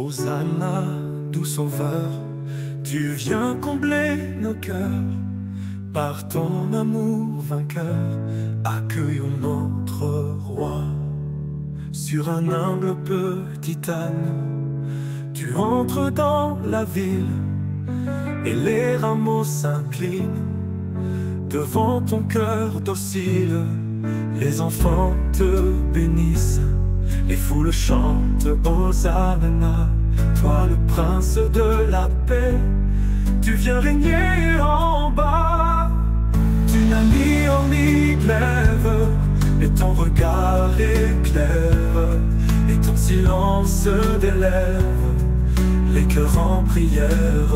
Hosanna, doux sauveur, tu viens combler nos cœurs. Par ton amour vainqueur, accueillons notre roi. Sur un humble petit âne, tu entres dans la ville, et les rameaux s'inclinent devant ton cœur docile. Les enfants te bénissent, les foules chantent Hosanna. Toi le prince de la paix, tu viens régner en bas. Tu n'as ni or ni glaive, et ton regard éclaire, et ton silence délève les cœurs en prière.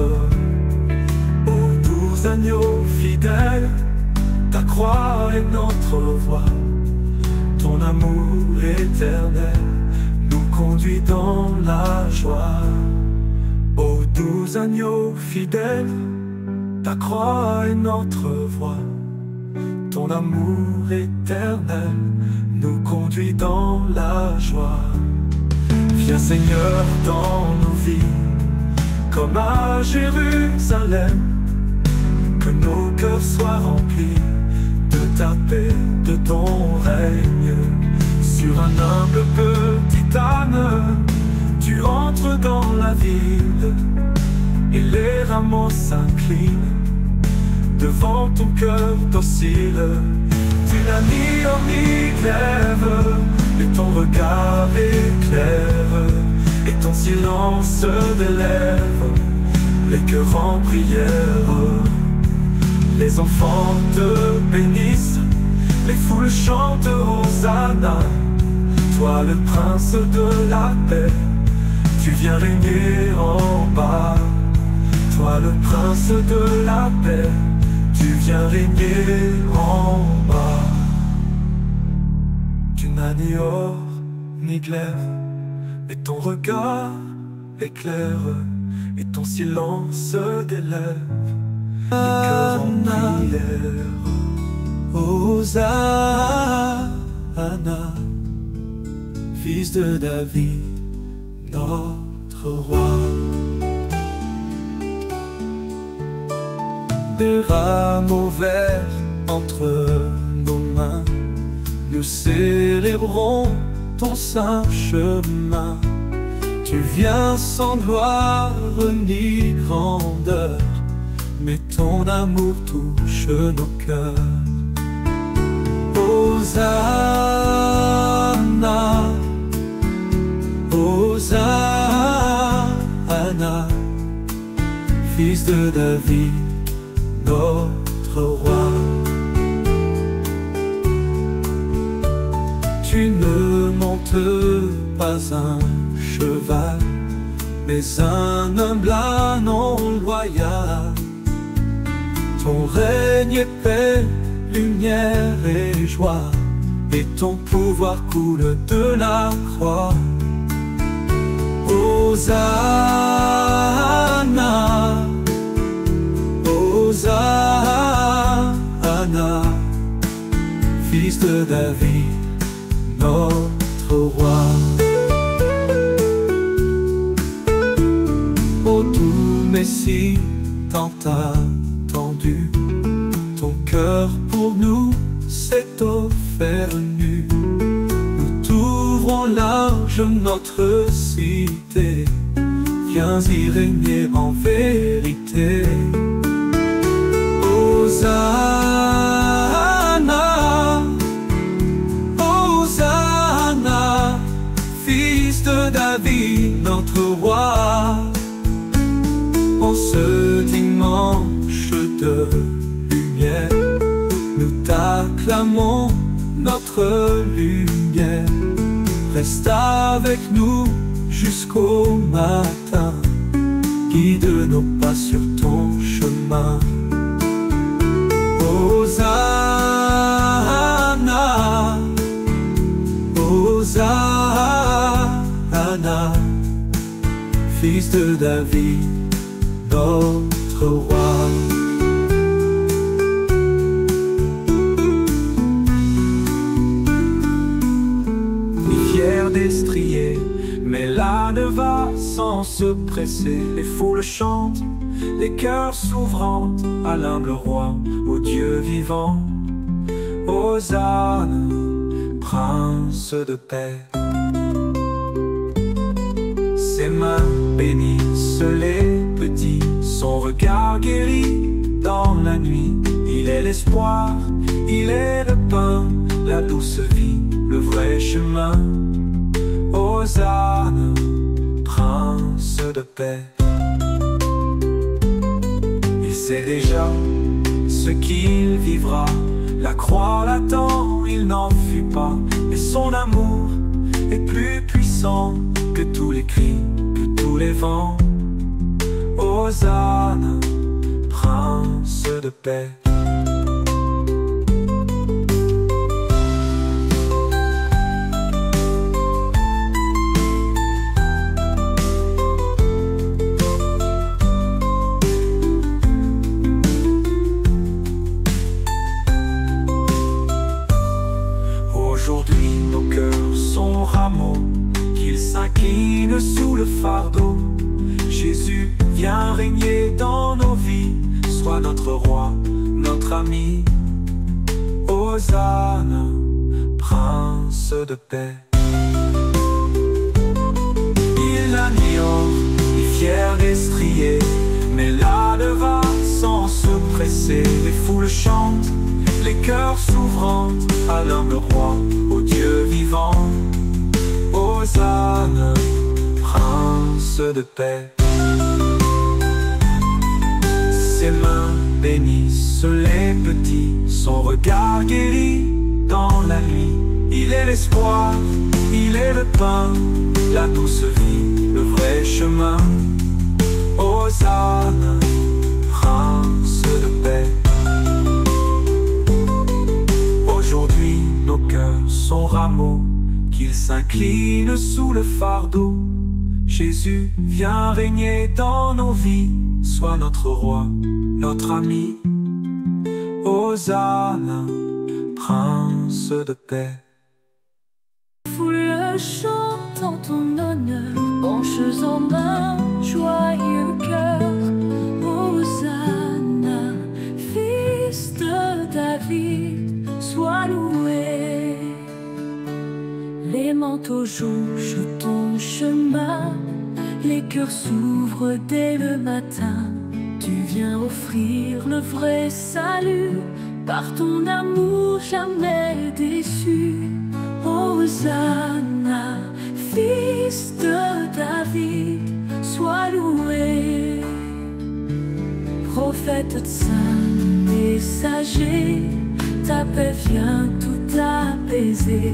Ô doux agneau fidèle, ta croix est notre voie. Ton amour éternel nous conduit dans la joie. Ô doux agneau fidèle, ta croix est notre voie. Ton amour éternel nous conduit dans la joie. Viens Seigneur dans nos vies, comme à Jérusalem, que nos cœurs soient remplis de ta paix, de ton règne. Sur un humble petit âne, tu entres dans la ville, et les rameaux s'inclinent devant ton cœur docile. Tu n'as ni or ni glaive, et ton regard éclaire, et ton silence délève les cœurs en prière. Les enfants te bénissent, les foules chantent Hosanna. Toi le prince de la paix, tu viens régner en bas. Toi le prince de la paix, tu viens régner en bas. Tu n'as ni or ni glaive, et ton regard éclaire, et ton silence délève les cœurs en prière. Hosanna, fils de David, notre roi. Des rameaux verts entre nos mains, nous célébrons ton saint chemin. Tu viens sans gloire ni grandeur, mais ton amour touche nos cœurs. Hosanna, Hosanna, fils de David, notre roi. Tu ne montes pas un cheval, mais un humble âne loyal. Ton règne est paix, lumière et joie, et ton pouvoir coule de la croix. Hosanna, Hosanna, fils de David, notre roi. Ô doux Messie, tant attendu, ton cœur pour nous s'est offert nu. Nous t'ouvrons large notre cité, viens y régner en vérité. Hosanna, Hosanna, fils de David, notre roi. En ce dimanche de lumière, nous t'acclamons, notre lumière. Reste avec nous jusqu'au matin, guide nos pas sur ton chemin. Hosanna, Hosanna, fils de David, notre roi. Ni fier destrier, mais là ne va sans se presser. Les foules chantent, les cœurs s'ouvrant à l'humble roi, au Dieu vivant. Hosanna, prince de paix. Ses mains bénissent les petits, son regard guérit dans la nuit. Il est l'espoir, il est le pain, la douce vie, le vrai chemin. Hosanna, prince de paix. Il sait déjà ce qu'il vivra, la croix l'attend, il n'en fuit pas. Et son amour est plus puissant que tous les cris, que tous les vents. Hosanna, prince de paix. Aujourd'hui nos cœurs sont rameaux, qu'ils s'inclinent sous le fardeau. Jésus vient régner dans nos vies, sois notre roi, notre ami. Hosanna, prince de paix. Il a ni or, ni fier destrier, mais là ne va sans se presser. Les foules chantent, les cœurs s'ouvrant à l'humble roi, au Dieu vivant. Hosanna, prince de paix. Ses mains bénissent les petits, son regard guérit dans la nuit. Il est l'espoir, il est le pain, la douce vie, le vrai chemin. Hosanna, prince de paix. Aujourd'hui nos cœurs sont rameaux, qu'ils s'inclinent sous le fardeau. Jésus vient régner dans nos vies, sois notre roi, notre ami. Hosanna, prince de paix. Foule chante en ton honneur, branches en main, joyeux cœur. Hosanna, fils de David, sois loué. Les manteaux jonchent ton chemin, les cœurs s'ouvrent dès le matin. Tu viens offrir le vrai salut, par ton amour jamais déçu. Hosanna, fils de David, sois loué. Prophète saint, messager, ta paix vient tout apaiser.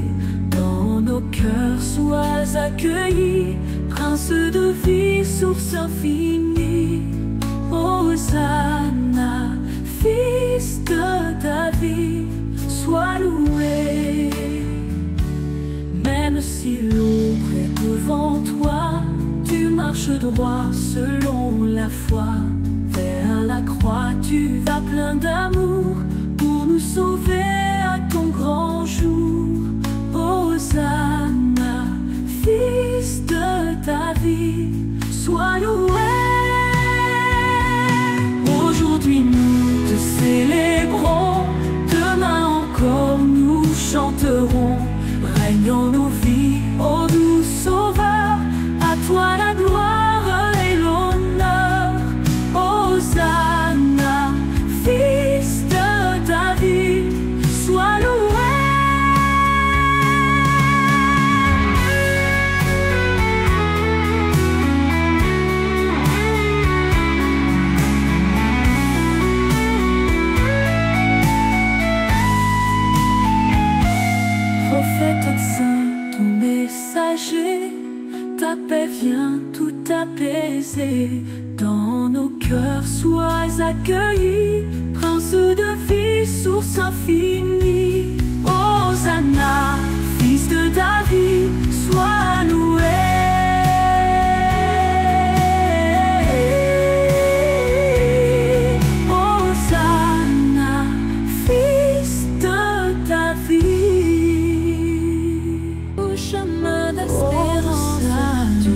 Dans nos cœurs sois accueilli, prince de vie, source infinie. Hosanna, fils de David, sois loué. Même si l'ombre est devant toi, tu marches droit selon la foi. Vers la croix tu vas plein d'amour, pour nous sauver à ton grand jour. Hosanna, fils de David, sois loué. Aujourd'hui nous te célébrons, demain encore nous chanterons. Règnons nos vies, ô doux Sauveur, à toi la gloire et l'honneur. Hosanna, fils de David, sois loué. Prophète saint, ton messager, ta paix vient tout apaiser. Dans nos cœurs sois accueilli, prince de vie, source infinie. Hosanna, fils de David, sois loué. Hosanna, fils de David. Au chemin d'espérance, tu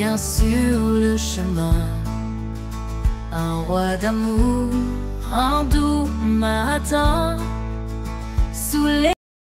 lumière sur le chemin. Un roi d'amour, un doux matin, sous les